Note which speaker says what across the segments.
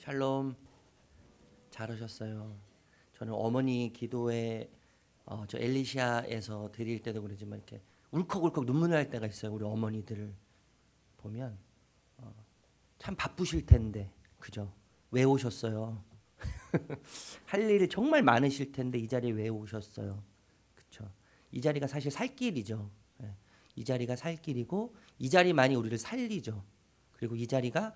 Speaker 1: 샬롬. 잘 오셨어요. 저는 어머니 기도회 저 엘리시아에서 드릴 때도 그러지만 이렇게 울컥울컥 눈물 날 때가 있어요. 우리 어머니들을 보면 참 바쁘실 텐데 그죠? 왜 오셨어요? 할 일이 정말 많으실 텐데 이 자리에 왜 오셨어요? 그렇죠? 이 자리가 사실 살 길이죠. 이 자리가 살 길이고 이 자리만이 우리를 살리죠. 그리고 이 자리가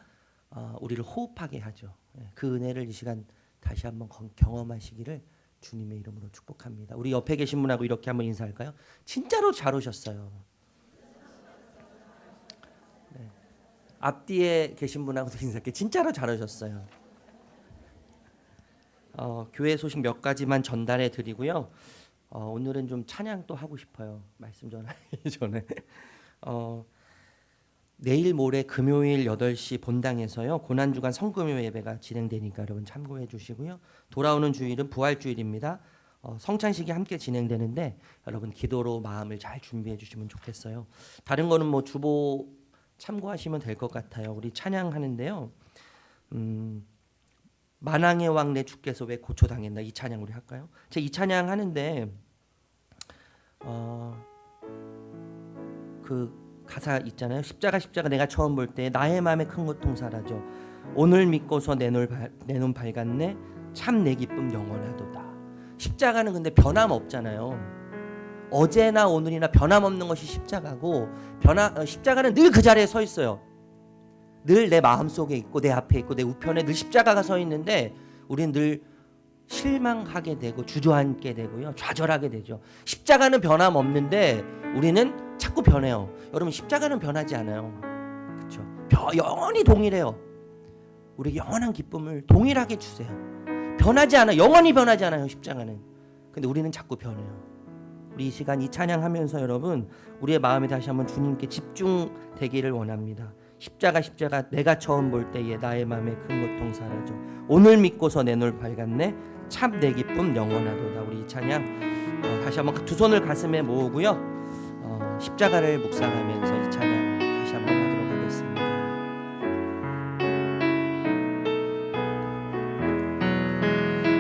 Speaker 1: 우리를 호흡하게 하죠. 그 은혜를 이 시간 다시 한번 경험하시기를 주님의 이름으로 축복합니다. 우리 옆에 계신 분하고 이렇게 한번 인사할까요? 진짜로 잘 오셨어요. 네. 앞뒤에 계신 분하고도 인사할게요. 진짜로 잘 오셨어요. 교회 소식 몇 가지만 전달해 드리고요. 오늘은 좀 찬양 또 하고 싶어요. 말씀 전하기 전에. 내일 모레 금요일 8시 본당에서요. 고난주간 성금요 예배가 진행되니까 여러분 참고해 주시고요. 돌아오는 주일은 부활주일입니다. 성찬식이 함께 진행되는데 여러분 기도로 마음을 잘 준비해 주시면 좋겠어요. 다른 거는 뭐 주보 참고하시면 될 것 같아요. 우리 찬양하는데요. 만왕의 왕 내 주께서 왜 고초당했나, 이 찬양 우리 할까요? 제가 이 찬양 하는데 그 가사 있잖아요. 십자가 내가 처음 볼 때 나의 마음에 큰 고통 사라져 오늘 믿고서 내 눈 밝았네 참 내 기쁨 영원하도다. 십자가는 근데 변함없잖아요. 어제나 오늘이나 변함없는 것이 십자가고 십자가는 늘 그 자리에 서 있어요. 늘 내 마음속에 있고 내 앞에 있고 내 우편에 늘 십자가가 서 있는데 우리는 늘 실망하게 되고 주저앉게 되고요. 좌절하게 되죠. 십자가는 변함없는데 우리는 자꾸 변해요. 여러분 십자가는 변하지 않아요. 그렇죠? 영원히 동일해요. 우리 영원한 기쁨을 동일하게 주세요. 변하지 않아. 영원히 변하지 않아요. 십자가는. 근데 우리는 자꾸 변해요. 우리 이 시간 이 찬양하면서 여러분 우리의 마음이 다시 한번 주님께 집중되기를 원합니다. 십자가 내가 처음 볼 때에 나의 마음에 큰 고통 사라져 오늘 믿고서 내 눈 밝았네 참 내 기쁨 영원하도다. 우리 이 찬양 다시 한번 두 손을 가슴에 모으고요. 십자가를 묵상하면서 이 찬양 다시 한번 하도록 하겠습니다.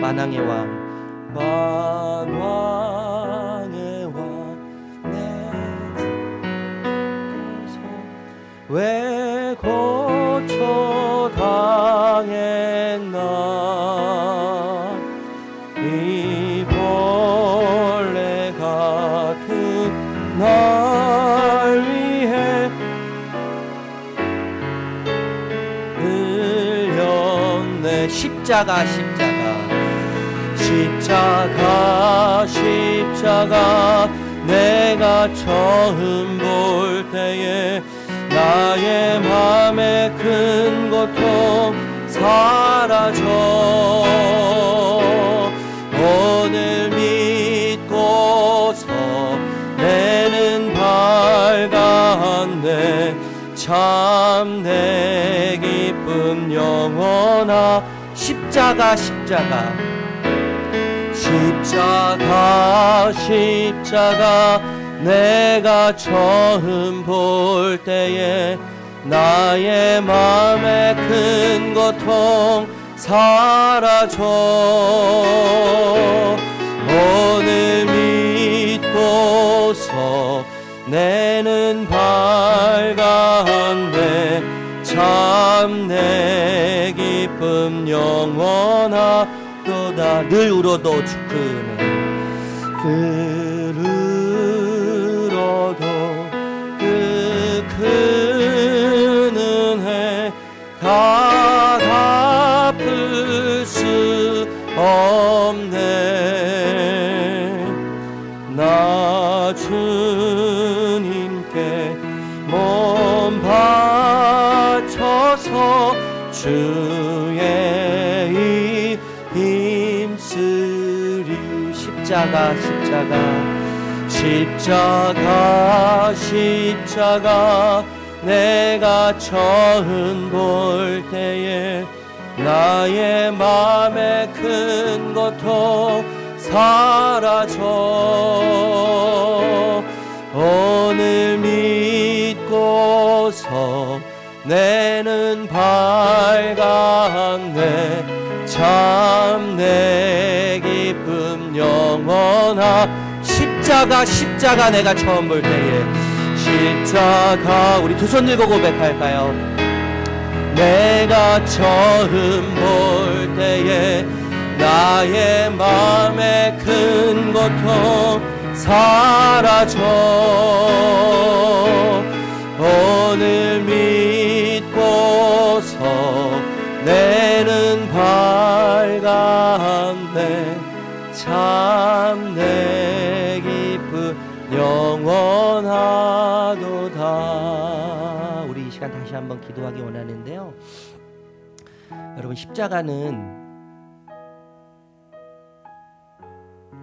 Speaker 1: 만왕의 왕 만왕의 왕 내게서 왜 고초 당했나 이 벌레 같은 날 위해 흘렸네. 십자가 내가 처음 볼 때에 나의 맘에 큰 고통 사라져 오늘 믿고서 내는 밝았네 참 내 기쁨 영원하. 십자가 내가 처음 볼 때에 나의 맘에 큰 고통 사라져 오늘 믿고서 내는 밝았네 참 내 기쁨 영원하도다. 늘 울어도 그 큰 은혜 다 갚을 수 없네. 나 주님께 몸 바쳐서 주의 힘쓰리. 십자가 내가 처음 볼 때에 나의 맘에 큰 고통 사라져 오늘 믿고서 내는 밝았네 참내 기쁨 영원하. 십자가 내가 처음 볼 때에 십자가. 우리 두 손 들고 고백할까요? 내가 처음 볼 때에 나의 마음의 큰 고통 사라져. 오늘 믿고서 내는 밝았네. 참내 기쁨 영원하도다. 우리 이 시간 다시 한번 기도하기 원하는데요. 여러분, 십자가는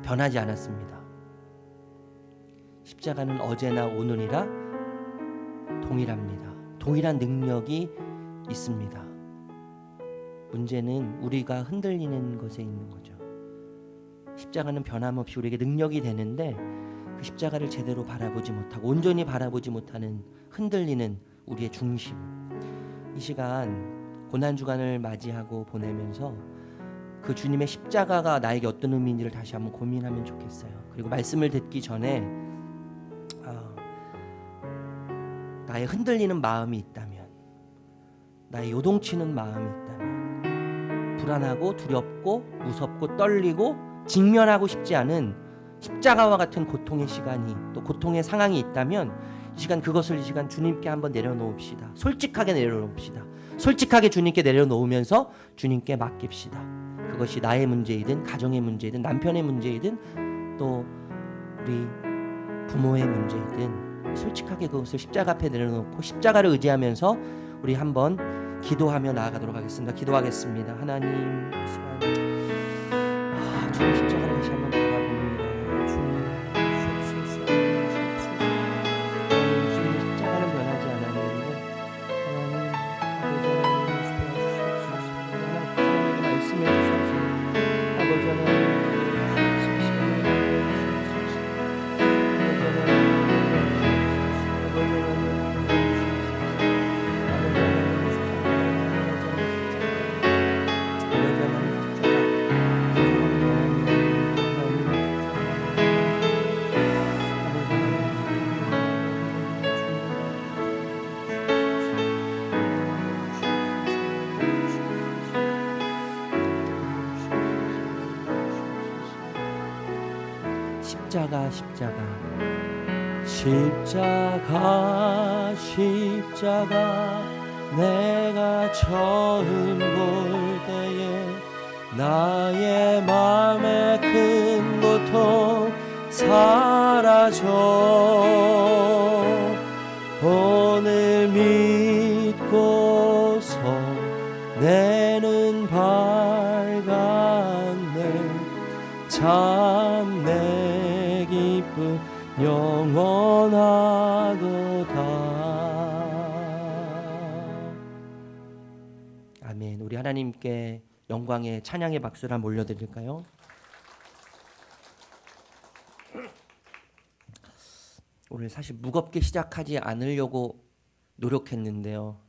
Speaker 1: 변하지 않았습니다. 십자가는 어제나 오늘이라 동일합니다. 동일한 능력이 있습니다. 문제는 우리가 흔들리는 것에 있는 거죠. 십자가는 변함없이 우리에게 능력이 되는데 그 십자가를 제대로 바라보지 못하고 온전히 바라보지 못하는 흔들리는 우리의 중심. 이 시간 고난주간을 맞이하고 보내면서 그 주님의 십자가가 나에게 어떤 의미인지를 다시 한번 고민하면 좋겠어요. 그리고 말씀을 듣기 전에 나의 흔들리는 마음이 있다면, 나의 요동치는 마음이 있다면, 불안하고 두렵고 무섭고 떨리고 직면하고 싶지 않은 십자가와 같은 고통의 시간이, 또 고통의 상황이 있다면 이 시간 그것을 이 시간 주님께 한번 내려놓읍시다. 솔직하게 내려놓읍시다. 솔직하게 주님께 내려놓으면서 주님께 맡깁시다. 그것이 나의 문제이든 가정의 문제이든 남편의 문제이든 또 우리 부모의 문제이든 솔직하게 그것을 십자가 앞에 내려놓고 십자가를 의지하면서 우리 한번 기도하며 나아가도록 하겠습니다. 기도하겠습니다. 하나님, 이 시간 주님 십자가를 다시 한번 바라봅니다. 주님 주옵소서. 주님 십자가는 변하지 않았는데 하나님 아버지 하나님 주옵소서. 하나님 구성에게 말씀해 주옵소서. 아버지 하나님 십자가 내가 처음 볼 때에 나의 맘의 큰 고통 사라져. 오늘 믿고서 내는 밝았네. 참내 기쁨 영원하도다. 아멘. 우리 하나님께 영광의 찬양의 박수를 한번 올려드릴까요? 오늘 사실 무겁게 시작하지 않으려고 노력했는데요.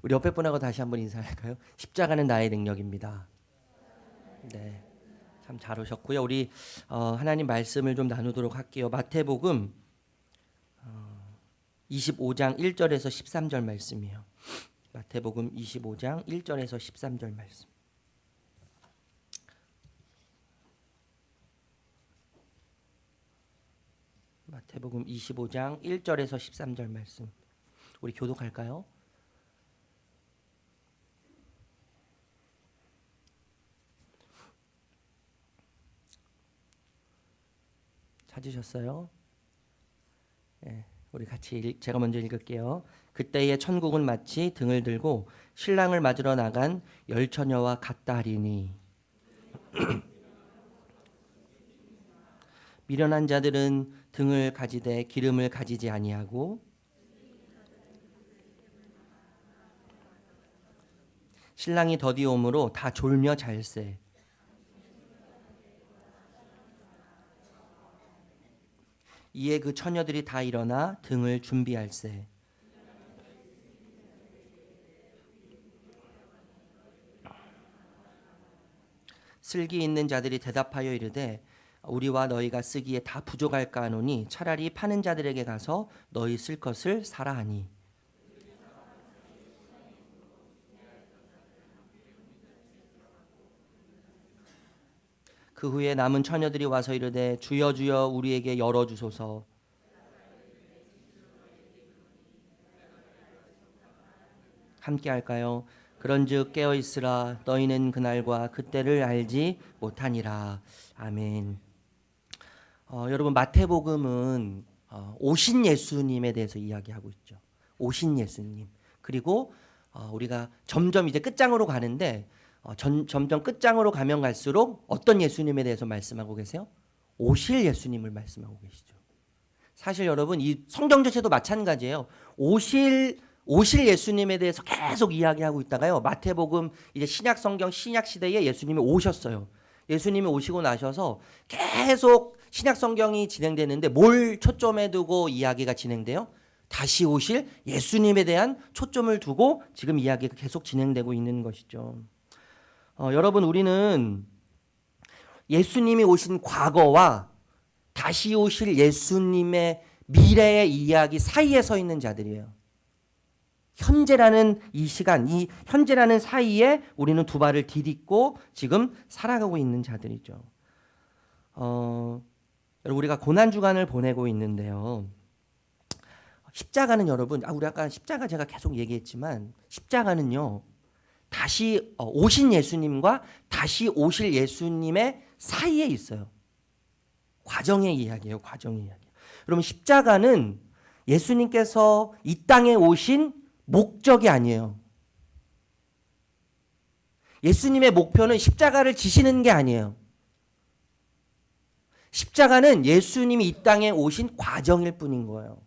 Speaker 1: 우리 옆에 분하고 다시 한번 인사할까요? 십자가는 나의 능력입니다. 네, 참 잘 오셨고요. 우리 하나님 말씀을 좀 나누도록 할게요. 마태복음 25장 1절에서 13절 말씀이에요. 마태복음 25장 1절에서 13절 말씀. 마태복음 25장 1절에서 13절 말씀. 우리 교독할까요? 찾으셨어요? 네, 우리 같이 제가 먼저 읽을게요. 그때의 천국은 마치 등을 들고 신랑을 맞으러 나간 열 처녀와 같다 하리니 미련한 자들은 등을 가지되 기름을 가지지 아니하고 신랑이 더디오므로 다 졸며 잘세. 이에 그 처녀들이 다 일어나 등을 준비할세. 슬기 있는 자들이 대답하여 이르되 우리와 너희가 쓰기에 다 부족할까 하노니 차라리 파는 자들에게 가서 너희 쓸 것을 사라 하니. 그 후에 남은 처녀들이 와서 이르되 주여 주여 우리에게 열어주소서. 함께 할까요? 그런즉 깨어있으라 너희는 그날과 그때를 알지 못하니라. 아멘. 여러분 마태복음은 오신 예수님에 대해서 이야기하고 있죠. 오신 예수님. 그리고 우리가 점점 이제 끝장으로 가는데 점점 끝장으로 가면 갈수록 어떤 예수님에 대해서 말씀하고 계세요? 오실 예수님을 말씀하고 계시죠. 사실 여러분 이 성경 전체도 마찬가지예요. 오실 예수님에 대해서 계속 이야기하고 있다가요. 마태복음 이제 신약 성경 신약 시대에 예수님이 오셨어요. 예수님이 오시고 나셔서 계속 신약 성경이 진행되는데 뭘 초점에 두고 이야기가 진행돼요? 다시 오실 예수님에 대한 초점을 두고 지금 이야기가 계속 진행되고 있는 것이죠. 여러분 우리는 예수님이 오신 과거와 다시 오실 예수님의 미래의 이야기 사이에 서 있는 자들이에요. 현재라는 이 시간, 이 현재라는 사이에 우리는 두 발을 디딛고 지금 살아가고 있는 자들이죠. 여러분 우리가 고난 주간을 보내고 있는데요. 십자가는 여러분, 우리 아까 십자가 제가 계속 얘기했지만 십자가는요. 다시 오신 예수님과 다시 오실 예수님의 사이에 있어요. 과정의 이야기예요. 과정의 이야기. 여러분 십자가는 예수님께서 이 땅에 오신 목적이 아니에요. 예수님의 목표는 십자가를 지시는 게 아니에요. 십자가는 예수님이 이 땅에 오신 과정일 뿐인 거예요.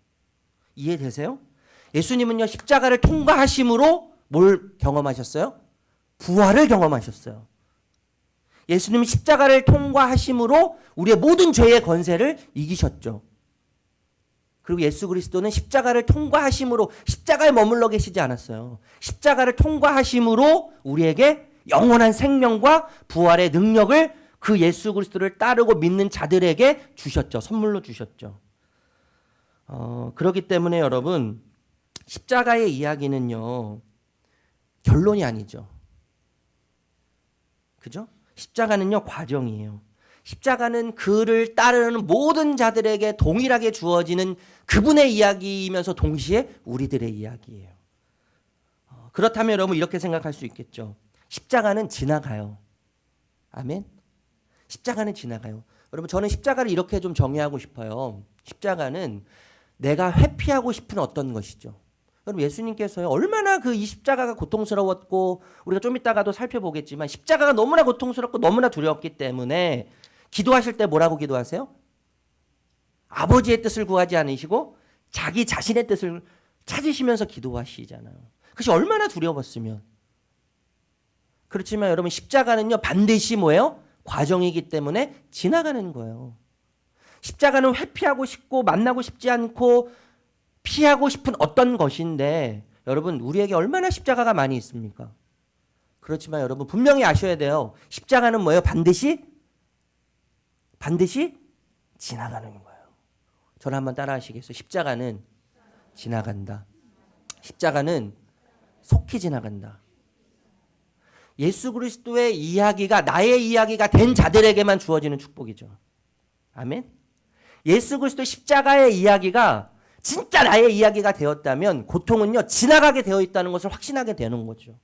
Speaker 1: 이해되세요? 예수님은요 십자가를 통과하심으로 뭘 경험하셨어요? 부활을 경험하셨어요. 예수님이 십자가를 통과하심으로 우리의 모든 죄의 권세를 이기셨죠. 그리고 예수 그리스도는 십자가를 통과하심으로 십자가에 머물러 계시지 않았어요. 십자가를 통과하심으로 우리에게 영원한 생명과 부활의 능력을 그 예수 그리스도를 따르고 믿는 자들에게 주셨죠. 선물로 주셨죠. 그렇기 때문에 여러분 십자가의 이야기는요. 결론이 아니죠. 그죠? 십자가는요 과정이에요. 십자가는 그를 따르는 모든 자들에게 동일하게 주어지는 그분의 이야기이면서 동시에 우리들의 이야기예요. 그렇다면 여러분 이렇게 생각할 수 있겠죠. 십자가는 지나가요. 아멘. 십자가는 지나가요. 여러분 저는 십자가를 이렇게 좀 정의하고 싶어요. 십자가는 내가 회피하고 싶은 어떤 것이죠. 여러분 예수님께서요 얼마나 그 이 십자가가 고통스러웠고 우리가 좀 이따가도 살펴보겠지만 십자가가 너무나 고통스럽고 너무나 두려웠기 때문에 기도하실 때 뭐라고 기도하세요? 아버지의 뜻을 구하지 않으시고 자기 자신의 뜻을 찾으시면서 기도하시잖아요. 그것이 얼마나 두려웠으면. 그렇지만 여러분 십자가는요 반드시 뭐예요? 과정이기 때문에 지나가는 거예요. 십자가는 회피하고 싶고 만나고 싶지 않고 피하고 싶은 어떤 것인데 여러분 우리에게 얼마나 십자가가 많이 있습니까? 그렇지만 여러분 분명히 아셔야 돼요. 십자가는 뭐예요? 반드시 지나가는 거예요. 저를 한번 따라 하시겠어요? 십자가는 지나간다. 십자가는 속히 지나간다. 예수 그리스도의 이야기가 나의 이야기가 된 자들에게만 주어지는 축복이죠. 아멘. 예수 그리스도의 십자가의 이야기가 진짜 나의 이야기가 되었다면 고통은요 지나가게 되어 있다는 것을 확신하게 되는 거죠.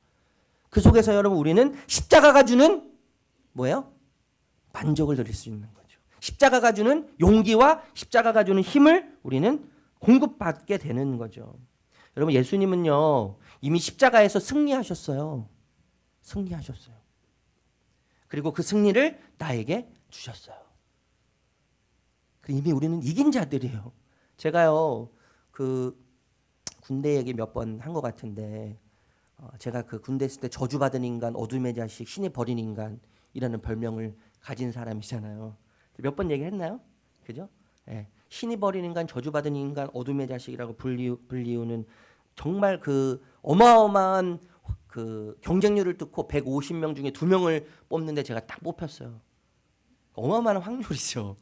Speaker 1: 그 속에서 여러분 우리는 십자가가 주는 뭐예요? 만족을 누릴 수 있는 거죠. 십자가가 주는 용기와 십자가가 주는 힘을 우리는 공급받게 되는 거죠. 여러분 예수님은요 이미 십자가에서 승리하셨어요. 승리하셨어요. 그리고 그 승리를 나에게 주셨어요. 이미 우리는 이긴 자들이에요. 제가요 그 군대 얘기 몇 번 한 것 같은데 제가 그 군대 있을 때 저주받은 인간, 어둠의 자식, 신이 버린 인간이라는 별명을 가진 사람이잖아요. 몇 번 얘기했나요? 그죠? 예. 신이 버린 인간, 저주받은 인간, 어둠의 자식이라고 불리우는 정말 그 어마어마한 그 경쟁률을 뚫고 150명 중에 2명을 뽑는데 제가 딱 뽑혔어요. 어마어마한 확률이죠.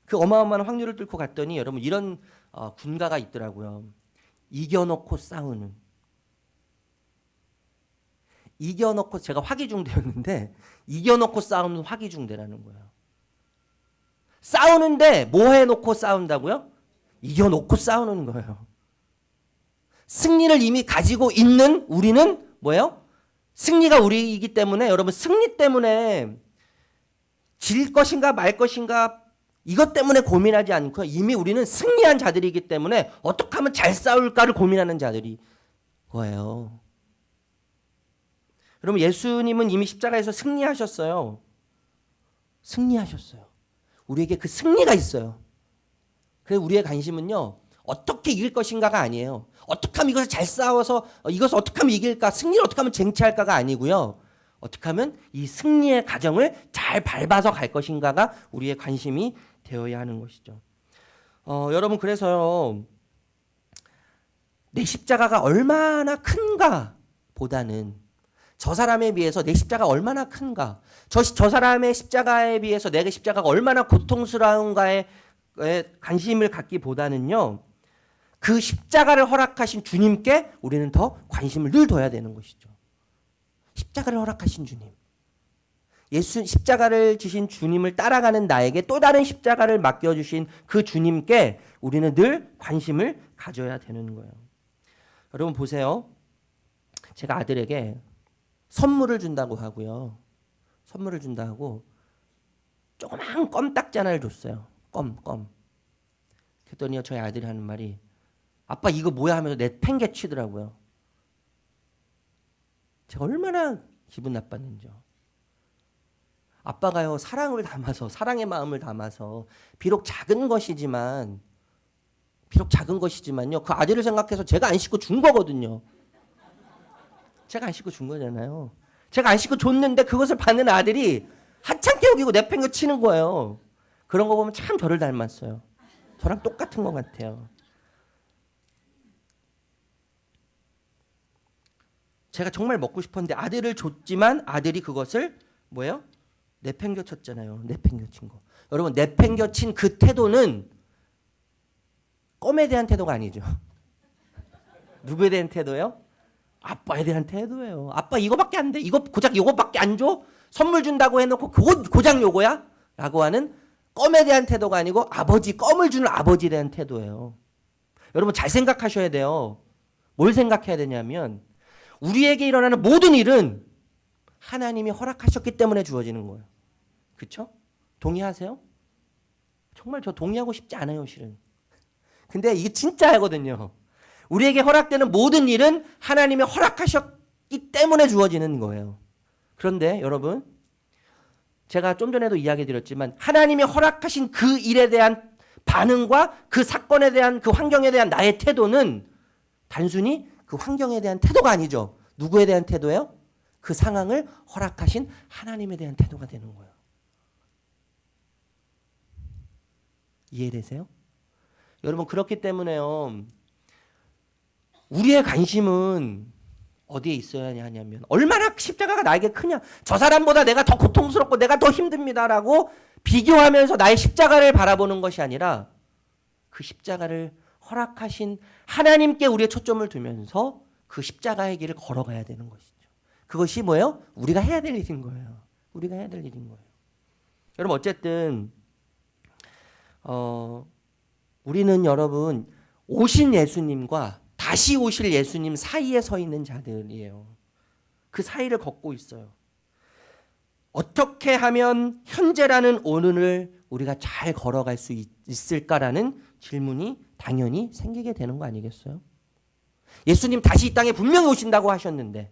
Speaker 1: 그 어마어마한 확률을 뚫고 갔더니 여러분 이런 군가가 있더라고요. 이겨놓고 싸우는. 이겨놓고 제가 화기중대였는데 이겨놓고 싸우는 화기중대라는 거예요. 싸우는데 뭐 해놓고 싸운다고요? 이겨놓고 싸우는 거예요. 승리를 이미 가지고 있는 우리는 뭐예요? 승리가 우리이기 때문에 여러분 승리 때문에 질 것인가 말 것인가 이것 때문에 고민하지 않고 이미 우리는 승리한 자들이기 때문에 어떻게 하면 잘 싸울까를 고민하는 자들이 거예요. 여러분 예수님은 이미 십자가에서 승리하셨어요. 승리하셨어요. 우리에게 그 승리가 있어요. 그래서 우리의 관심은요. 어떻게 이길 것인가가 아니에요. 어떻게 하면 이것을 잘 싸워서 이것을 어떻게 하면 이길까? 승리를 어떻게 하면 쟁취할까가 아니고요. 어떻게 하면 이 승리의 과정을 잘 밟아서 갈 것인가가 우리의 관심이 되어야 하는 것이죠. 여러분 그래서요. 내 십자가가 얼마나 큰가 보다는 저 사람에 비해서 내 십자가가 얼마나 큰가 저 사람의 십자가에 비해서 내 십자가가 얼마나 고통스러운가에 관심을 갖기보다는요. 그 십자가를 허락하신 주님께 우리는 더 관심을 늘 둬야 되는 것이죠. 십자가를 허락하신 주님. 예수 십자가를 지신 주님을 따라가는 나에게 또 다른 십자가를 맡겨주신 그 주님께 우리는 늘 관심을 가져야 되는 거예요. 여러분 보세요. 제가 아들에게 선물을 준다고 하고요. 선물을 준다고 조그만 껌딱지 하나를 줬어요. 껌. 그랬더니 저희 아들이 하는 말이 아빠 이거 뭐야 하면서 내팽개치더라고요. 제가 얼마나 기분 나빴는지요. 아빠가요 사랑을 담아서 사랑의 마음을 담아서 비록 작은 것이지만요 그 아들을 생각해서 제가 안 씻고 준 거거든요. 제가 안 씻고 준 거잖아요. 제가 안 씻고 줬는데 그것을 받는 아들이 한참 깨우기고 내팽개치는 거예요. 그런 거 보면 참 저를 닮았어요. 저랑 똑같은 것 같아요. 제가 정말 먹고 싶었는데 아들을 줬지만 아들이 그것을 뭐예요? 내팽개쳤잖아요. 내팽개친 거. 여러분 내팽개친 그 태도는 껌에 대한 태도가 아니죠. 누구에 대한 태도예요? 아빠에 대한 태도예요. 아빠 이거밖에 안 돼. 이거 고작 이거밖에 안 줘? 선물 준다고 해놓고 고작 요거야? 라고 하는 껌에 대한 태도가 아니고 껌을 주는 아버지에 대한 태도예요. 여러분 잘 생각하셔야 돼요. 뭘 생각해야 되냐면 우리에게 일어나는 모든 일은 하나님이 허락하셨기 때문에 주어지는 거예요. 그렇죠? 동의하세요? 정말 저 동의하고 싶지 않아요, 실은. 근데 이게 진짜거든요. 우리에게 허락되는 모든 일은 하나님이 허락하셨기 때문에 주어지는 거예요. 그런데 여러분 제가 좀 전에도 이야기 드렸지만 하나님이 허락하신 그 일에 대한 반응과 그 사건에 대한 그 환경에 대한 나의 태도는 단순히 그 환경에 대한 태도가 아니죠. 누구에 대한 태도예요? 그 상황을 허락하신 하나님에 대한 태도가 되는 거예요. 이해되세요? 여러분 그렇기 때문에요. 우리의 관심은 어디에 있어야 하냐면 얼마나 십자가가 나에게 크냐. 저 사람보다 내가 더 고통스럽고 내가 더 힘듭니다라고 비교하면서 나의 십자가를 바라보는 것이 아니라 그 십자가를 허락하신 하나님께 우리의 초점을 두면서 그 십자가의 길을 걸어가야 되는 것이죠. 그것이 뭐예요? 우리가 해야 될 일인 거예요. 우리가 해야 될 일인 거예요. 여러분 어쨌든 우리는 여러분 오신 예수님과 다시 오실 예수님 사이에 서 있는 자들이에요. 그 사이를 걷고 있어요. 어떻게 하면 현재라는 오늘을 우리가 잘 걸어갈 수 있을까라는 질문이 당연히 생기게 되는 거 아니겠어요? 예수님 다시 이 땅에 분명히 오신다고 하셨는데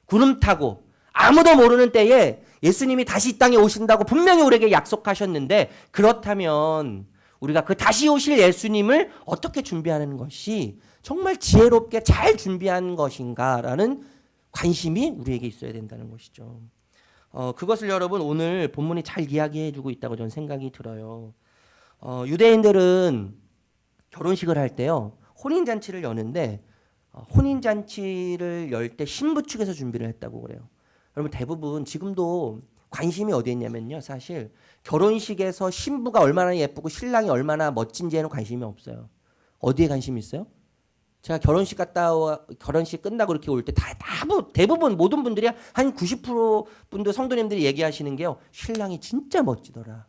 Speaker 1: 구름 타고 아무도 모르는 때에 예수님이 다시 이 땅에 오신다고 분명히 우리에게 약속하셨는데 그렇다면 우리가 그 다시 오실 예수님을 어떻게 준비하는 것이 정말 지혜롭게 잘 준비한 것인가라는 관심이 우리에게 있어야 된다는 것이죠. 그것을 여러분 오늘 본문이 잘 이야기해주고 있다고 저는 생각이 들어요. 유대인들은 결혼식을 할 때요 혼인잔치를 여는데 혼인 잔치를 열 때 신부 측에서 준비를 했다고 그래요. 여러분 대부분 지금도 관심이 어디에 있냐면요. 사실 결혼식에서 신부가 얼마나 예쁘고 신랑이 얼마나 멋진지에는 관심이 없어요. 어디에 관심이 있어요? 제가 결혼식 결혼식 끝나고 이렇게 올 때 대부분 모든 분들이 한 90% 분들 성도님들이 얘기하시는 게요. 신랑이 진짜 멋지더라.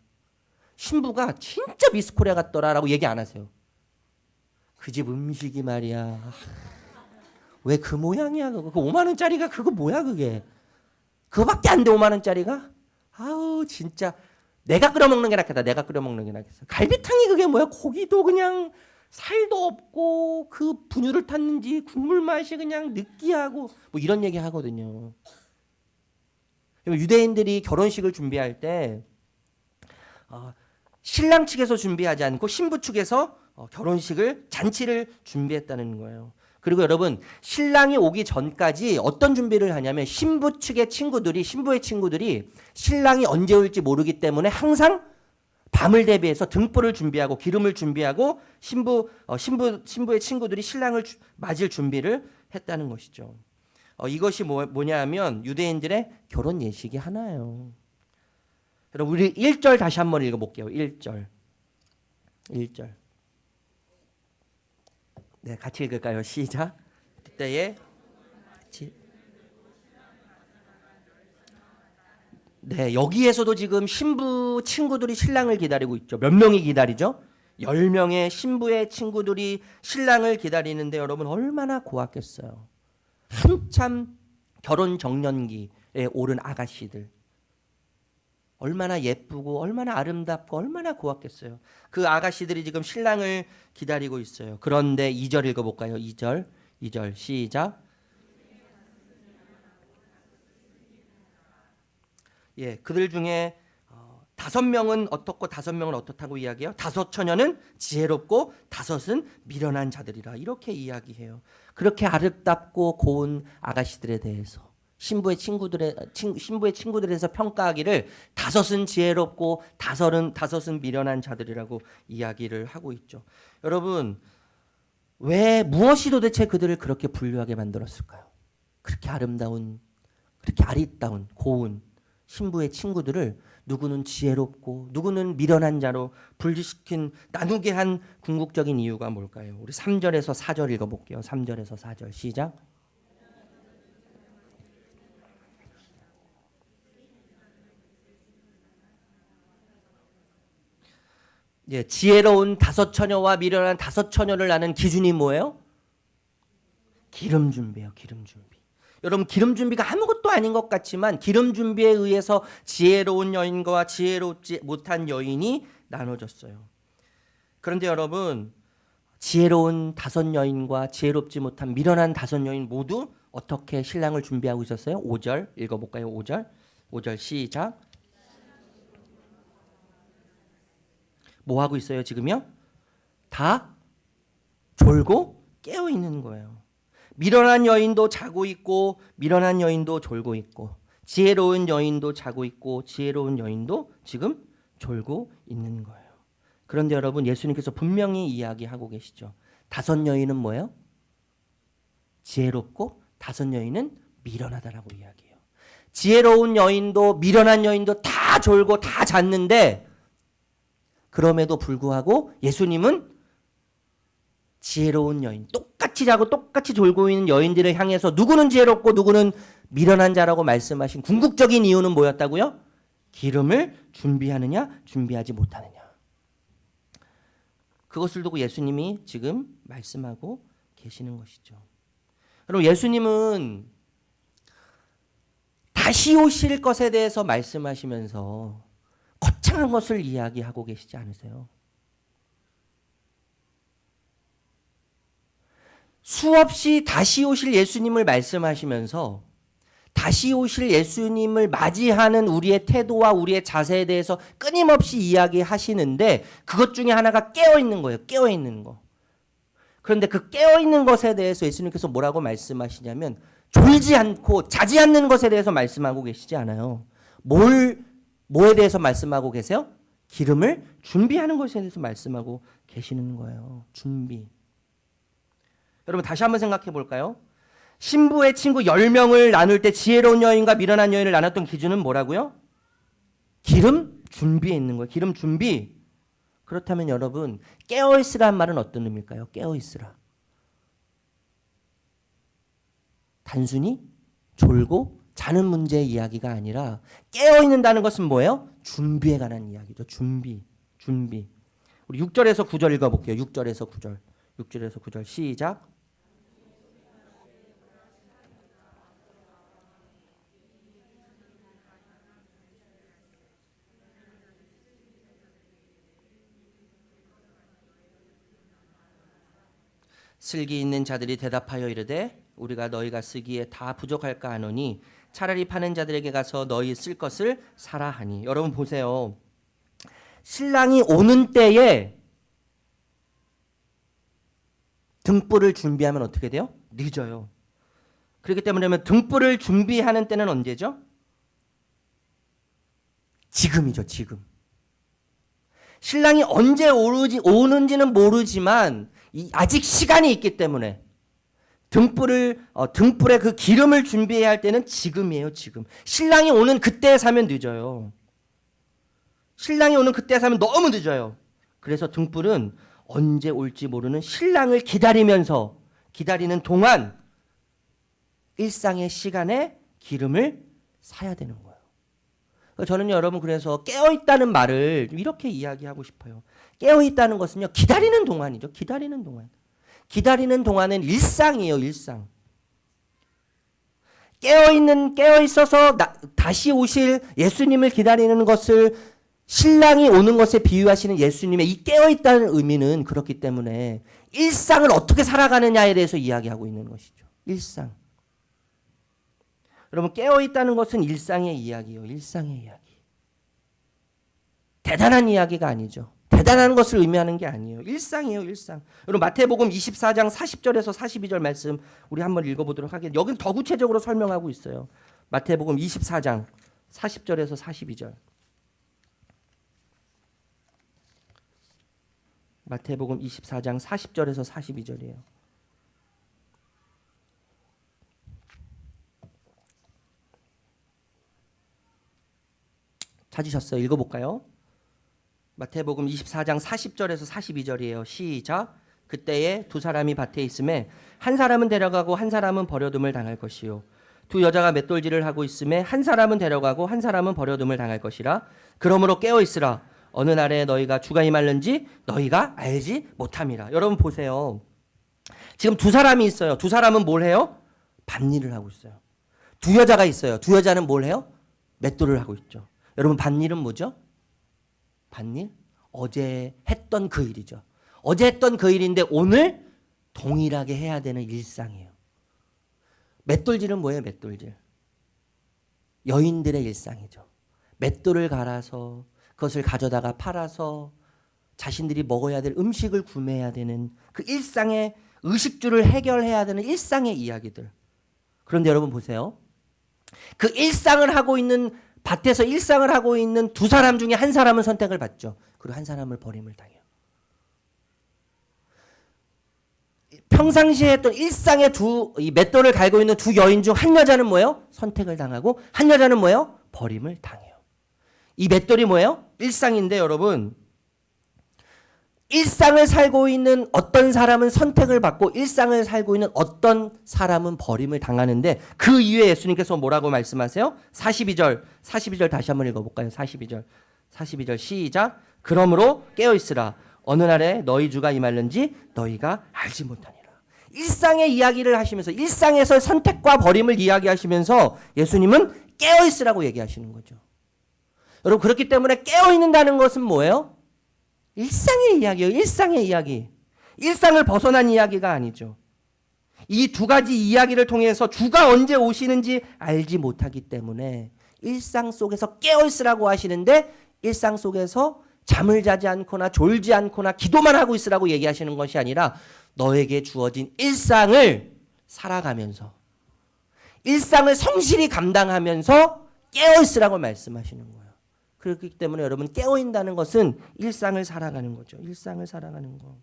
Speaker 1: 신부가 진짜 미스코리아 같더라라고 얘기 안 하세요. 그 집 음식이 말이야. 왜 그 모양이야? 그거 5만 원짜리가 그거 뭐야 그게? 그거밖에 안 돼 5만 원짜리가? 아우 진짜 내가 끓여 먹는 게 낫겠다. 내가 끓여 먹는 게 낫겠어. 갈비탕이 그게 뭐야? 고기도 그냥 살도 없고 그 분유를 탔는지 국물 맛이 그냥 느끼하고 뭐 이런 얘기 하거든요. 유대인들이 결혼식을 준비할 때 신랑 측에서 준비하지 않고 신부 측에서 결혼식을 잔치를 준비했다는 거예요. 그리고 여러분 신랑이 오기 전까지 어떤 준비를 하냐면 신부 측의 친구들이 신부의 친구들이 신랑이 언제 올지 모르기 때문에 항상 밤을 대비해서 등불을 준비하고 기름을 준비하고 신부의 친구들이 신랑을 맞을 준비를 했다는 것이죠. 이것이 뭐냐 하면 유대인들의 결혼 예식이 하나예요. 여러분 우리 1절 다시 한번 읽어볼게요. 1절. 네, 같이 읽을까요? 시작. 그때에 네, 여기에서도 지금 신부 친구들이 신랑을 기다리고 있죠. 몇 명이 기다리죠? 10명의 신부의 친구들이 신랑을 기다리는데 여러분 얼마나 고왔겠어요. 한참 결혼 정년기에 오른 아가씨들. 얼마나 예쁘고 얼마나 아름답고 얼마나 고왔겠어요. 그 아가씨들이 지금 신랑을 기다리고 있어요. 그런데 2절 읽어볼까요? 2절 시작. 예, 그들 중에 5명은 어떻고 5명은 어떻다고 이야기해요? 5 처녀는 지혜롭고 5은 미련한 자들이라 이렇게 이야기해요. 그렇게 아름답고 고운 아가씨들에 대해서 신부의 친구들에서 평가하기를 5은 지혜롭고 5은 미련한 자들이라고 이야기를 하고 있죠. 여러분 무엇이 도대체 그들을 그렇게 분류하게 만들었을까요? 그렇게 아름다운 그렇게 아리따운 고운 신부의 친구들을 누구는 지혜롭고 누구는 미련한 자로 분리시킨 나누게 한 궁극적인 이유가 뭘까요? 우리 3절에서 4절 읽어볼게요. 3절에서 4절 시작. 예, 지혜로운 5 처녀와 미련한 5 처녀를 나는 기준이 뭐예요? 기름 준비예요. 기름 준비. 여러분 기름 준비가 아무것도 아닌 것 같지만 기름 준비에 의해서 지혜로운 여인과 지혜롭지 못한 여인이 나눠졌어요. 그런데 여러분 지혜로운 5 여인과 지혜롭지 못한 미련한 5 여인 모두 어떻게 신랑을 준비하고 있었어요? 5절 읽어볼까요? 5절 시작. 뭐 하고 있어요 지금요? 다 졸고 깨어 있는 거예요. 미련한 여인도 자고 있고 미련한 여인도 졸고 있고 지혜로운 여인도 자고 있고 지혜로운 여인도 지금 졸고 있는 거예요. 그런데 여러분 예수님께서 분명히 이야기하고 계시죠. 5 여인은 뭐예요? 지혜롭고 5 여인은 미련하다라고 이야기해요. 지혜로운 여인도 미련한 여인도 다 졸고 다 잤는데 그럼에도 불구하고 예수님은 지혜로운 여인, 똑같이 자고 똑같이 졸고 있는 여인들을 향해서 누구는 지혜롭고 누구는 미련한 자라고 말씀하신 궁극적인 이유는 뭐였다고요? 기름을 준비하느냐 준비하지 못하느냐. 그것을 두고 예수님이 지금 말씀하고 계시는 것이죠. 여러분 예수님은 다시 오실 것에 대해서 말씀하시면서 거창한 것을 이야기하고 계시지 않으세요? 수없이 다시 오실 예수님을 말씀하시면서 다시 오실 예수님을 맞이하는 우리의 태도와 우리의 자세에 대해서 끊임없이 이야기하시는데 그것 중에 하나가 깨어있는 거예요. 깨어있는 거. 그런데 그 깨어있는 것에 대해서 예수님께서 뭐라고 말씀하시냐면 졸지 않고 자지 않는 것에 대해서 말씀하고 계시지 않아요. 뭐에 대해서 말씀하고 계세요? 기름을 준비하는 것에 대해서 말씀하고 계시는 거예요. 준비. 여러분 다시 한번 생각해 볼까요? 신부의 친구 10명을 나눌 때 지혜로운 여인과 미련한 여인을 나눴던 기준은 뭐라고요? 기름 준비에 있는 거예요. 기름 준비. 그렇다면 여러분 깨어있으라는 말은 어떤 의미일까요? 깨어있으라. 단순히 졸고 자는 문제의 이야기가 아니라 깨어있는다는 것은 뭐예요? 준비에 관한 이야기죠. 준비. 우리 6절에서 9절 읽어볼게요. 6절에서 9절. 6절에서 9절 시작. 슬기 있는 자들이 대답하여 이르되 우리가 너희가 쓰기에 다 부족할까 하노니 차라리 파는 자들에게 가서 너희 쓸 것을 사라 하니. 여러분 보세요. 신랑이 오는 때에 등불을 준비하면 어떻게 돼요? 늦어요. 그렇기 때문에 등불을 준비하는 때는 언제죠? 지금이죠. 지금. 신랑이 언제 오는지는 모르지만 아직 시간이 있기 때문에 등불에 그 기름을 준비해야 할 때는 지금이에요. 지금. 신랑이 오는 그때에 사면 늦어요. 신랑이 오는 그때에 사면 너무 늦어요. 그래서 등불은 언제 올지 모르는 신랑을 기다리는 동안 일상의 시간에 기름을 사야 되는 거예요. 저는 여러분 그래서 깨어있다는 말을 이렇게 이야기하고 싶어요. 깨어있다는 것은요, 기다리는 동안이죠. 기다리는 동안. 기다리는 동안은 일상이에요. 일상. 깨어있어서 다시 오실 예수님을 기다리는 것을 신랑이 오는 것에 비유하시는 예수님의 이 깨어있다는 의미는 그렇기 때문에 일상을 어떻게 살아가느냐에 대해서 이야기하고 있는 것이죠. 일상. 여러분 깨어있다는 것은 일상의 이야기예요. 일상의 이야기. 대단한 이야기가 아니죠. 대단한 것을 의미하는 게 아니에요. 일상이에요. 일상. 여러분 마태복음 24장 40절에서 42절 말씀 우리 한번 읽어보도록 하겠습니다. 여기는 더 구체적으로 설명하고 있어요. 마태복음 24장 40절에서 42절. 마태복음 24장 40절에서 42절이에요. 찾으셨어요? 읽어볼까요? 마태복음 24장 40절에서 42절이에요. 시작. 그때에 두 사람이 밭에 있음에 한 사람은 데려가고 한 사람은 버려둠을 당할 것이요. 두 여자가 맷돌질을 하고 있음에 한 사람은 데려가고 한 사람은 버려둠을 당할 것이라. 그러므로 깨어 있으라. 어느 날에 너희가 주가 임할는지 너희가 알지 못함이라. 여러분 보세요. 지금 두 사람이 있어요. 두 사람은 뭘 해요? 밭일을 하고 있어요. 두 여자가 있어요. 두 여자는 뭘 해요? 맷돌을 하고 있죠. 여러분 밭일은 뭐죠? 밭일? 어제 했던 그 일이죠. 어제 했던 그 일인데 오늘 동일하게 해야 되는 일상이에요. 맷돌질은 뭐예요? 맷돌질. 여인들의 일상이죠. 맷돌을 갈아서 그것을 가져다가 팔아서 자신들이 먹어야 될 음식을 구매해야 되는 그 일상의 의식주를 해결해야 되는 일상의 이야기들. 그런데 여러분 보세요. 그 일상을 하고 있는 밭에서 일상을 하고 있는 두 사람 중에 한 사람은 선택을 받죠. 그리고 한 사람을 버림을 당해요. 평상시에 했던 일상의 이 맷돌을 갈고 있는 두 여인 중 한 여자는 뭐예요? 선택을 당하고 한 여자는 뭐예요? 버림을 당해요. 이 맷돌이 뭐예요? 일상인데 여러분 일상을 살고 있는 어떤 사람은 선택을 받고 일상을 살고 있는 어떤 사람은 버림을 당하는데 그 이유에 예수님께서 뭐라고 말씀하세요? 42절 다시 한번 읽어볼까요? 42절 시작. 그러므로 깨어있으라. 어느 날에 너희 주가 임할는지 너희가 알지 못하니라. 일상의 이야기를 하시면서 일상에서 선택과 버림을 이야기하시면서 예수님은 깨어있으라고 얘기하시는 거죠. 여러분 그렇기 때문에 깨어있는다는 것은 뭐예요? 일상의 이야기예요. 일상의 이야기. 일상을 벗어난 이야기가 아니죠. 이 두 가지 이야기를 통해서 주가 언제 오시는지 알지 못하기 때문에 일상 속에서 깨어있으라고 하시는데 일상 속에서 잠을 자지 않거나 졸지 않거나 기도만 하고 있으라고 얘기하시는 것이 아니라 너에게 주어진 일상을 살아가면서 일상을 성실히 감당하면서 깨어있으라고 말씀하시는 거예요. 그렇기 때문에 여러분 깨어있다는 것은 일상을 살아가는 거죠. 일상을 살아가는 거.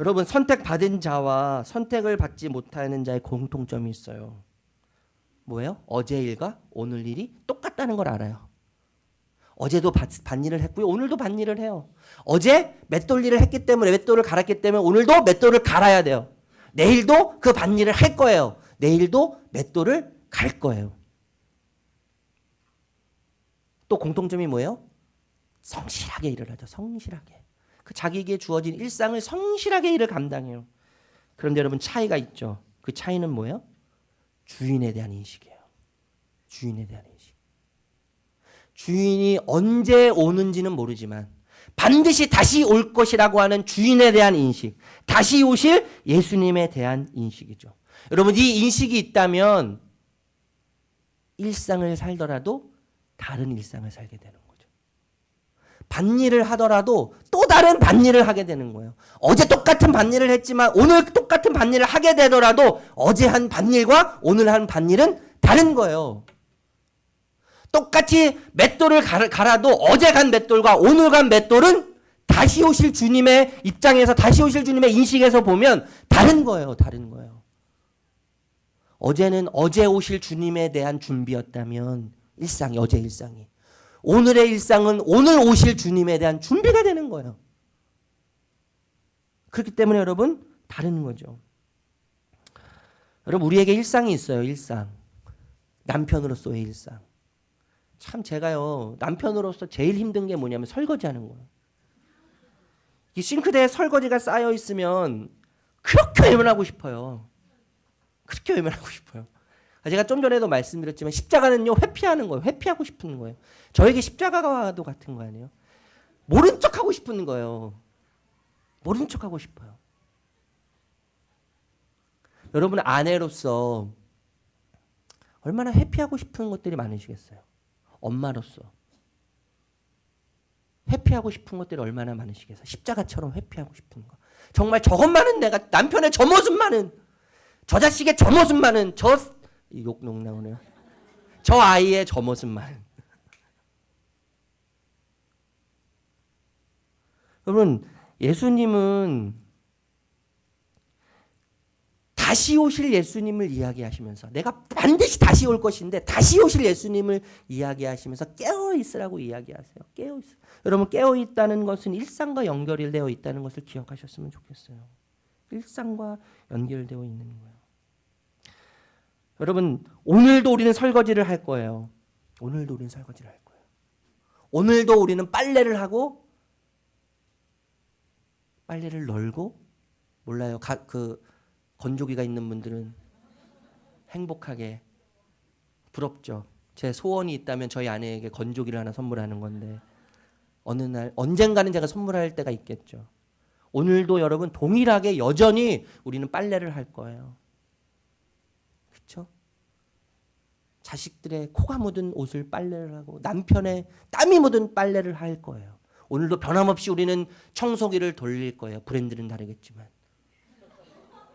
Speaker 1: 여러분 선택받은 자와 선택을 받지 못하는 자의 공통점이 있어요. 뭐예요? 어제 일과 오늘 일이 똑같다는 걸 알아요. 어제도 밭일을 했고요. 오늘도 밭일을 해요. 어제 맷돌 일을 했기 때문에 맷돌을 갈았기 때문에 오늘도 맷돌을 갈아야 돼요. 내일도 그 밭일을 할 거예요. 내일도 맷돌을 갈 거예요. 또 공통점이 뭐예요? 성실하게 일을 하죠. 성실하게. 그 자기에게 주어진 일상을 성실하게 일을 감당해요. 그런데 여러분 차이가 있죠. 그 차이는 뭐예요? 주인에 대한 인식이에요. 주인에 대한 인식. 주인이 언제 오는지는 모르지만 반드시 다시 올 것이라고 하는 주인에 대한 인식. 다시 오실 예수님에 대한 인식이죠. 여러분 이 인식이 있다면 일상을 살더라도 다른 일상을 살게 되는 거죠. 밭일을 하더라도 또 다른 밭일을 하게 되는 거예요. 어제 똑같은 밭일을 했지만 오늘 똑같은 밭일을 하게 되더라도 어제 한 밭일과 오늘 한 밭일은 다른 거예요. 똑같이 맷돌을 갈아도 어제 간 맷돌과 오늘 간 맷돌은 다시 오실 주님의 입장에서 다시 오실 주님의 인식에서 보면 다른 거예요. 다른 거예요. 어제는 어제 오실 주님에 대한 준비였다면 일상이 어제 일상이 오늘의 일상은 오늘 오실 주님에 대한 준비가 되는 거예요. 그렇기 때문에 여러분 다른 거죠. 여러분 우리에게 일상이 있어요. 일상. 남편으로서의 일상. 참 제가요 남편으로서 제일 힘든 게 뭐냐면 설거지하는 거예요. 이 싱크대에 설거지가 쌓여 있으면 그렇게 외면하고 싶어요. 그렇게 외면하고 싶어요. 제가 좀 전에도 말씀드렸지만 십자가는요 회피하는 거예요. 회피하고 싶은 거예요. 저에게 십자가와도 같은 거 아니에요? 모른 척하고 싶은 거예요. 모른 척하고 싶어요. 여러분 아내로서 얼마나 회피하고 싶은 것들이 많으시겠어요? 엄마로서 회피하고 싶은 것들이 얼마나 많으시겠어요? 십자가처럼 회피하고 싶은 거. 정말 저것만은 내가 남편의 저 모습만은 저 자식의 저 모습만은 욕 나오네요. 저 아이의 저 모습만. 여러분 예수님은 다시 오실 예수님을 이야기하시면서 내가 반드시 다시 올 것인데 다시 오실 예수님을 이야기하시면서 깨어있으라고 이야기하세요. 깨어있어. 여러분 깨어있다는 것은 일상과 연결되어 있다는 것을 기억하셨으면 좋겠어요. 일상과 연결되어 있는 거예요. 여러분 오늘도 우리는 설거지를 할 거예요. 오늘도 우리는 설거지를 할 거예요. 오늘도 우리는 빨래를 하고 빨래를 널고 몰라요. 건조기가 있는 분들은 행복하게 부럽죠. 제 소원이 있다면 저희 아내에게 건조기를 하나 선물하는 건데 어느 날 언젠가는 제가 선물할 때가 있겠죠. 오늘도 여러분 동일하게 여전히 우리는 빨래를 할 거예요. 그렇죠? 자식들의 코가 묻은 옷을 빨래를 하고 남편의 땀이 묻은 빨래를 할 거예요. 오늘도 변함없이 우리는 청소기를 돌릴 거예요. 브랜드는 다르겠지만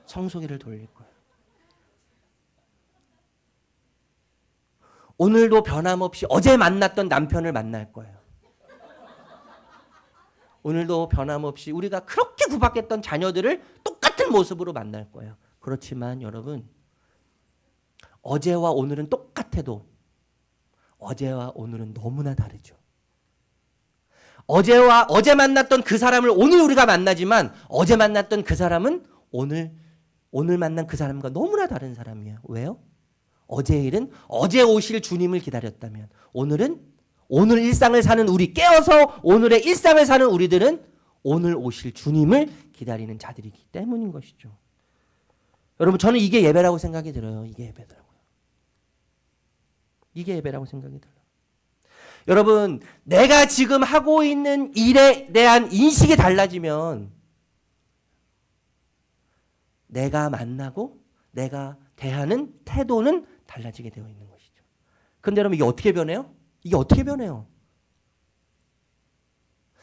Speaker 1: 청소기를 돌릴 거예요. 오늘도 변함없이 어제 만났던 남편을 만날 거예요. 오늘도 변함없이 우리가 그렇게 구박했던 자녀들을 똑같은 모습으로 만날 거예요. 그렇지만 여러분 어제와 오늘은 똑같아도 어제와 오늘은 너무나 다르죠. 어제 만났던 그 사람을 오늘 우리가 만나지만 어제 만났던 그 사람은 오늘 만난 그 사람과 너무나 다른 사람이에요. 왜요? 어제의 일은 어제 오실 주님을 기다렸다면 오늘은 오늘 일상을 사는 우리 깨어서 오늘의 일상을 사는 우리들은 오늘 오실 주님을 기다리는 자들이기 때문인 것이죠. 여러분 저는 이게 예배라고 생각이 들어요. 이게 예배더라고요. 이게 예배라고 생각이 들어요. 여러분 내가 지금 하고 있는 일에 대한 인식이 달라지면 내가 만나고 내가 대하는 태도는 달라지게 되어 있는 것이죠. 그런데 여러분 이게 어떻게 변해요? 이게 어떻게 변해요?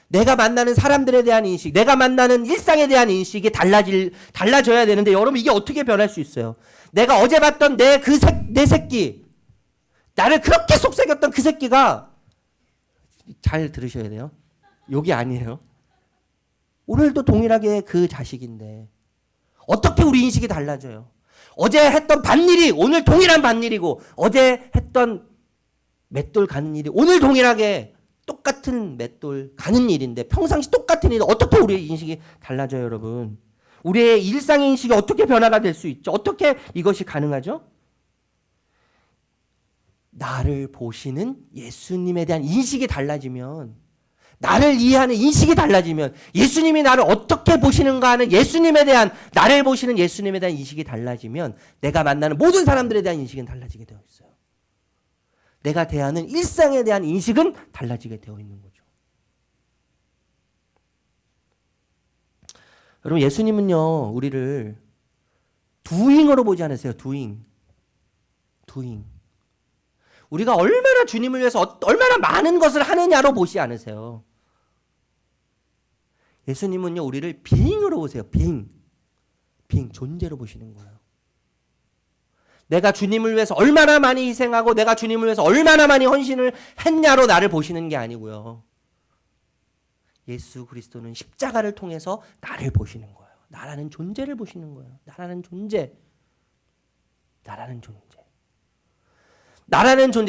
Speaker 1: 내가 만나는 사람들에 대한 인식, 내가 만나는 일상에 대한 인식이 달라져야 되는데 여러분 이게 어떻게 변할 수 있어요? 내가 어제 봤던 내 새끼, 나를 그렇게 속삭였던 그 새끼가 잘 들으셔야 돼요. 욕이 아니에요. 오늘도 동일하게 그 자식인데 어떻게 우리 인식이 달라져요? 어제 했던 밭일이 오늘 동일한 밭일이고 어제 했던 맷돌 가는 일이 오늘 동일하게 똑같은 맷돌 가는 일인데 평상시 똑같은 일이 어떻게 우리의 인식이 달라져요, 여러분? 우리의 일상의 인식이 어떻게 변화가 될 수 있죠? 어떻게 이것이 가능하죠? 나를 보시는 예수님에 대한 인식이 달라지면, 나를 이해하는 인식이 달라지면, 예수님이 나를 어떻게 보시는가 하는 예수님에 대한, 나를 보시는 예수님에 대한 인식이 달라지면 내가 만나는 모든 사람들에 대한 인식은 달라지게 되어 있어요. 내가 대하는 일상에 대한 인식은 달라지게 되어 있는 거죠. 여러분, 예수님은요, 우리를 doing으로 보지 않으세요. doing. 우리가 얼마나 주님을 위해서 얼마나 많은 것을 하느냐로 보지 않으세요. 예수님은요, 우리를 being으로 보세요. being, 존재로 보시는 거예요. 내가 주님을 위해서 얼마나 많이 희생하고 내가 주님을 위해서 얼마나 많이 헌신을 했냐로 나를 보시는 게 아니고요. 예수 그리스도는 십자가를 통해서 나를 보시는 거예요. 나라는 존재를 보시는 거예요. 나라는 존재.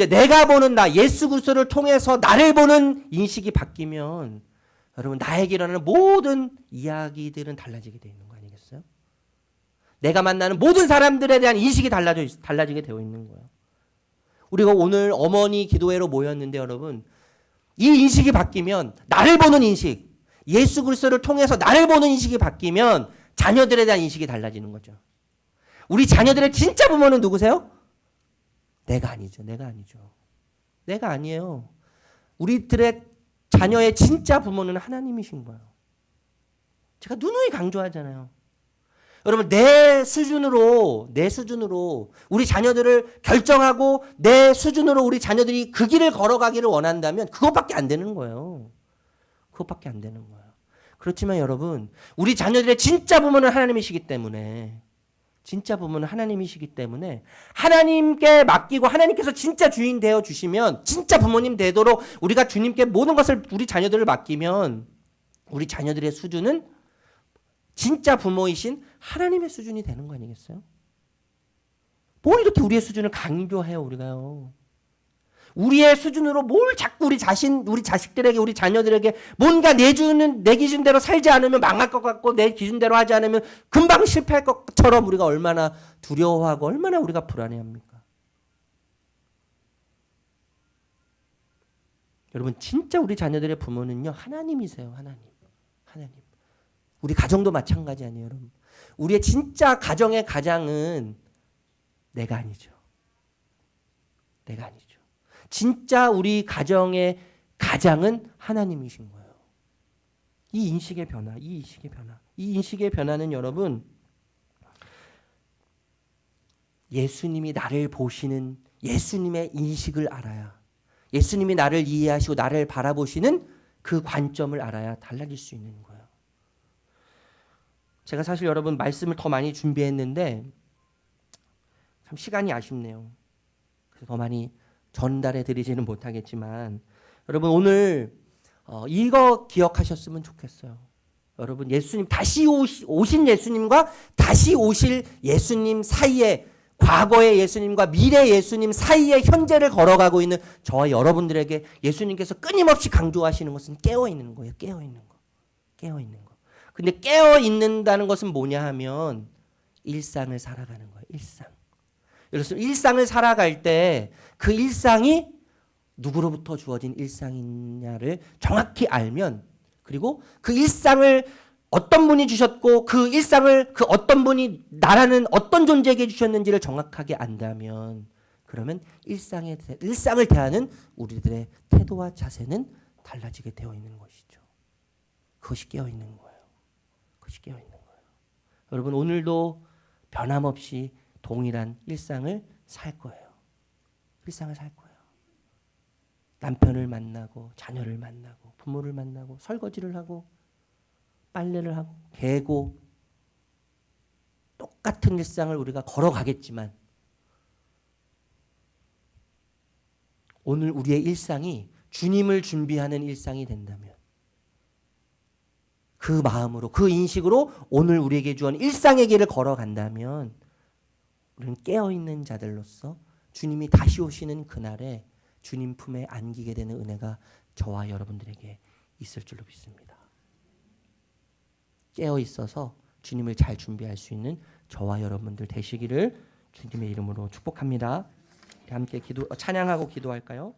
Speaker 1: 내가 보는 나, 예수 그리스도를 통해서 나를 보는 인식이 바뀌면 여러분, 나에게 일어나는 모든 이야기들은 달라지게 되어 있는 거 아니겠어요? 내가 만나는 모든 사람들에 대한 인식이 달라지게 되어 있는 거예요. 우리가 오늘 어머니 기도회로 모였는데 여러분, 이 인식이 바뀌면, 나를 보는 인식, 예수 그리스도를 통해서 나를 보는 인식이 바뀌면 자녀들에 대한 인식이 달라지는 거죠. 우리 자녀들의 진짜 부모는 누구세요? 내가 아니에요. 우리들의 자녀의 진짜 부모는 하나님이신 거예요. 제가 누누이 강조하잖아요. 여러분, 내 수준으로 우리 자녀들을 결정하고 내 수준으로 우리 자녀들이 그 길을 걸어가기를 원한다면 그것밖에 안 되는 거예요. 그렇지만 여러분, 우리 자녀들의 진짜 부모는 하나님이시기 때문에 하나님께 맡기고 하나님께서 진짜 주인 되어 주시면, 진짜 부모님 되도록 우리가 주님께 모든 것을, 우리 자녀들을 맡기면 우리 자녀들의 수준은 진짜 부모이신 하나님의 수준이 되는 거 아니겠어요? 뭘 이렇게 우리의 수준을 강조해요, 우리가요. 우리의 수준으로 뭘 자꾸 우리 자식들에게, 우리 자녀들에게 뭔가 내 기준대로 살지 않으면 망할 것 같고 내 기준대로 하지 않으면 금방 실패할 것처럼 우리가 얼마나 두려워하고 얼마나 우리가 불안해합니까? 여러분, 진짜 우리 자녀들의 부모는요, 하나님이세요. 하나님. 우리 가정도 마찬가지 아니에요, 여러분. 우리의 진짜 가정의 가장은 내가 아니죠. 진짜 우리 가정의 가장은 하나님이신 거예요. 이 인식의 변화는 여러분, 예수님이 나를 보시는 예수님의 인식을 알아야, 예수님이 나를 이해하시고 나를 바라보시는 그 관점을 알아야 달라질 수 있는 거예요. 제가 사실 여러분 말씀을 더 많이 준비했는데 참 시간이 아쉽네요. 그래서 더 많이 전달해 드리지는 못하겠지만 여러분, 오늘 이거 기억하셨으면 좋겠어요. 여러분, 예수님 다시 오신 예수님과 다시 오실 예수님 사이에, 과거의 예수님과 미래 예수님 사이에 현재를 걸어가고 있는 저와 여러분들에게 예수님께서 끊임없이 강조하시는 것은 깨어 있는 거예요. 깨어 있는 거. 근데 깨어 있는다는 것은 뭐냐 하면 일상을 살아가는 거예요. 그래서 일상을 살아갈 때 그 일상이 누구로부터 주어진 일상이냐를 정확히 알면, 그리고 그 일상을 어떤 분이 주셨고 그 일상을 그 어떤 분이 나라는 어떤 존재에게 주셨는지를 정확하게 안다면, 그러면 일상을 대하는 우리들의 태도와 자세는 달라지게 되어 있는 것이죠. 그것이 깨어 있는 거예요. 여러분, 오늘도 변함없이 동일한 일상을 살 거예요. 남편을 만나고 자녀를 만나고 부모를 만나고 설거지를 하고 빨래를 하고 개고 똑같은 일상을 우리가 걸어가겠지만, 오늘 우리의 일상이 주님을 준비하는 일상이 된다면 그 마음으로 그 인식으로 오늘 우리에게 주어진 일상의 길을 걸어간다면 우리는 깨어있는 자들로서 주님이 다시 오시는 그날에 주님 품에 안기게 되는 은혜가 저와 여러분들에게 있을 줄로 믿습니다. 깨어있어서 주님을 잘 준비할 수 있는 저와 여러분들 되시기를 주님의 이름으로 축복합니다. 함께 찬양하고 기도할까요?